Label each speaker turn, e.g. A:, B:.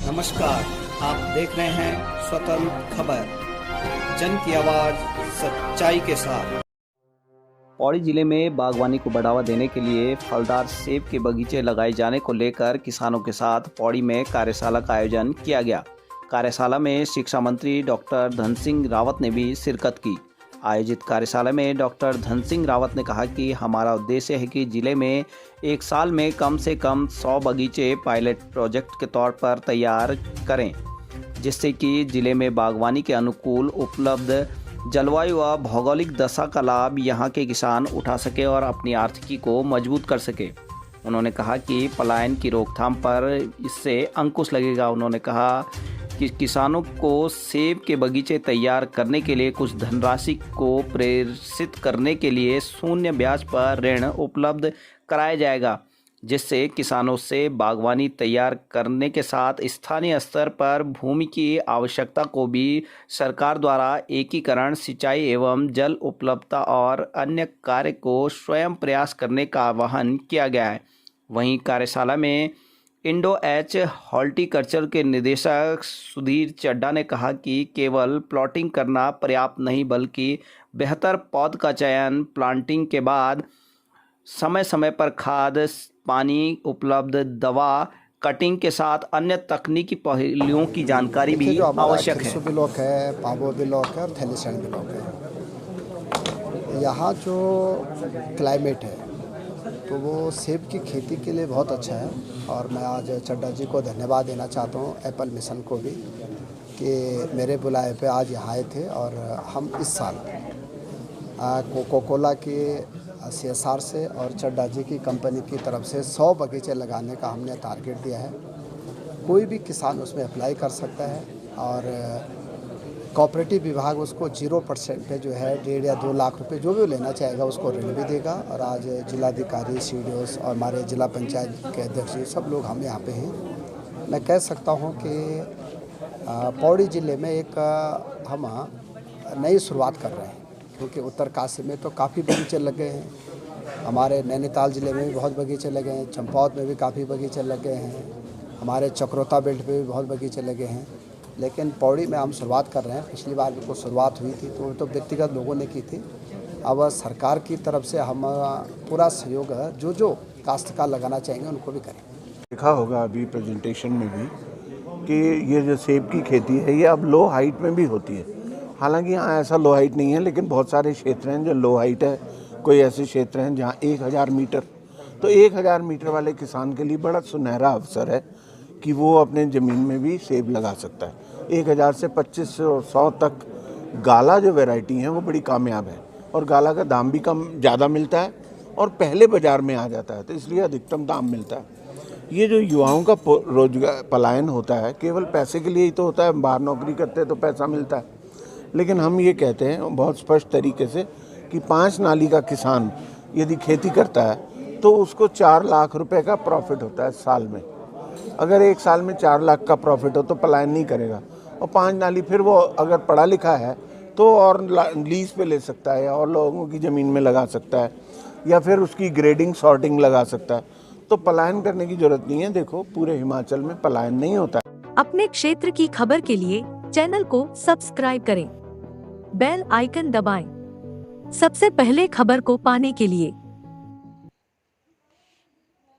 A: नमस्कार, आप देख रहे हैं स्वतंत्र खबर, जन की आवाज सच्चाई के साथ। पौड़ी जिले में बागवानी को बढ़ावा देने के लिए फलदार सेब के बगीचे लगाए जाने को लेकर किसानों के साथ पौड़ी में कार्यशाला का आयोजन किया गया। कार्यशाला में शिक्षा मंत्री डॉक्टर धन सिंह रावत ने भी शिरकत की। आयोजित कार्यशाला में डॉक्टर धन सिंह रावत ने कहा कि हमारा उद्देश्य है कि जिले में एक साल में कम से कम 100 बगीचे पायलट प्रोजेक्ट के तौर पर तैयार करें, जिससे कि जिले में बागवानी के अनुकूल उपलब्ध जलवायु व भौगोलिक दशा का लाभ यहां के किसान उठा सके और अपनी आर्थिकी को मजबूत कर सके। उन्होंने कहा कि पलायन की रोकथाम पर इससे अंकुश लगेगा। उन्होंने कहा कि किसानों को सेब के बगीचे तैयार करने के लिए कुछ धनराशि को प्रेषित करने के लिए शून्य ब्याज पर ऋण उपलब्ध कराया जाएगा, जिससे किसानों से बागवानी तैयार करने के साथ स्थानीय स्तर पर भूमि की आवश्यकता को भी सरकार द्वारा एकीकरण, सिंचाई एवं जल उपलब्धता और अन्य कार्य को स्वयं प्रयास करने का आह्वान किया गया है। वहीं कार्यशाला में इंडो एच हॉर्टिकल्चर के निदेशक सुधीर चड्ढा ने कहा कि केवल प्लॉटिंग करना पर्याप्त नहीं, बल्कि बेहतर पौध का चयन, प्लांटिंग के बाद समय समय पर खाद, पानी, उपलब्ध दवा, कटिंग के साथ अन्य तकनीकी पहलुओं की जानकारी भी आवश्यक है।
B: ब्लॉक है, पाबो ब्लॉक है और थैलीसैंड ब्लॉक है। यहाँ जो क्लाइमेट है तो वो सेब की खेती के लिए बहुत अच्छा है और मैं आज चड्ढा जी को धन्यवाद देना चाहता हूँ, एप्पल मिशन को भी, कि मेरे बुलाए पे आज यहाँ आए थे और हम इस साल कोको कोला के CSR से और चड्ढा जी की कंपनी की तरफ से 100 बगीचे लगाने का हमने टारगेट दिया है। कोई भी किसान उसमें अप्लाई कर सकता है और कोऑपरेटिव विभाग उसको 0% पे जो है 1.5 या 2 लाख रुपए जो भी लेना चाहेगा उसको ऋण भी देगा। और आज जिलाधिकारी, CDOs और हमारे जिला पंचायत के अध्यक्ष जी सब लोग हम यहाँ पे हैं। मैं कह सकता हूँ कि पौड़ी ज़िले में एक हम नई शुरुआत कर रहे हैं, क्योंकि उत्तरकाशी में तो काफ़ी बगीचे लगे हैं, हमारे नैनीताल ज़िले में भी बहुत बगीचे लगे हैं, चंपावत में भी काफ़ी बगीचे लगे हैं, हमारे चक्रोता बेल्ट पे भी बहुत बगीचे लगे हैं, लेकिन पौड़ी में हम शुरुआत कर रहे हैं। पिछली बार भी कुछ शुरुआत हुई थी तो व्यक्तिगत लोगों ने की थी। अब सरकार की तरफ से हम पूरा सहयोग जो काश्तकार लगाना चाहेंगे उनको भी करें।
C: देखा होगा अभी प्रेजेंटेशन में भी कि ये जो सेब की खेती है ये अब लो हाइट में भी होती है। हालांकि यहाँ ऐसा लो हाइट नहीं है, लेकिन बहुत सारे क्षेत्र हैं जो लो हाइट है। कोई ऐसे क्षेत्र हैं जहाँ 1000 मीटर, तो 1000 मीटर वाले किसान के लिए बड़ा सुनहरा अवसर है कि वो अपने ज़मीन में भी सेब लगा सकता है। 1000 से 2500 तक गाला जो वैरायटी है वो बड़ी कामयाब है और गाला का दाम भी कम ज़्यादा मिलता है और पहले बाज़ार में आ जाता है, तो इसलिए अधिकतम दाम मिलता है। ये जो युवाओं का रोजगार पलायन होता है केवल पैसे के लिए ही तो होता है। बाहर नौकरी करते हैं तो पैसा मिलता है, लेकिन हम ये कहते हैं बहुत स्पष्ट तरीके से कि 5 नाली का किसान यदि खेती करता है तो उसको 4 लाख रुपए का प्रॉफिट होता है साल में। अगर एक साल में 4 लाख का प्रॉफिट हो तो पलायन नहीं करेगा। और 5 नाली फिर वो अगर पढ़ा लिखा है तो और लीज पे ले सकता है और लोगों की ज़मीन में लगा सकता है या फिर उसकी ग्रेडिंग सॉर्टिंग लगा सकता है। तो पलायन करने की जरूरत नहीं है। देखो पूरे हिमाचल में पलायन नहीं होता है।
D: अपने क्षेत्र की खबर के लिए चैनल को सब्सक्राइब करें, बेल आइकन दबाएं, सबसे पहले खबर को पाने के लिए।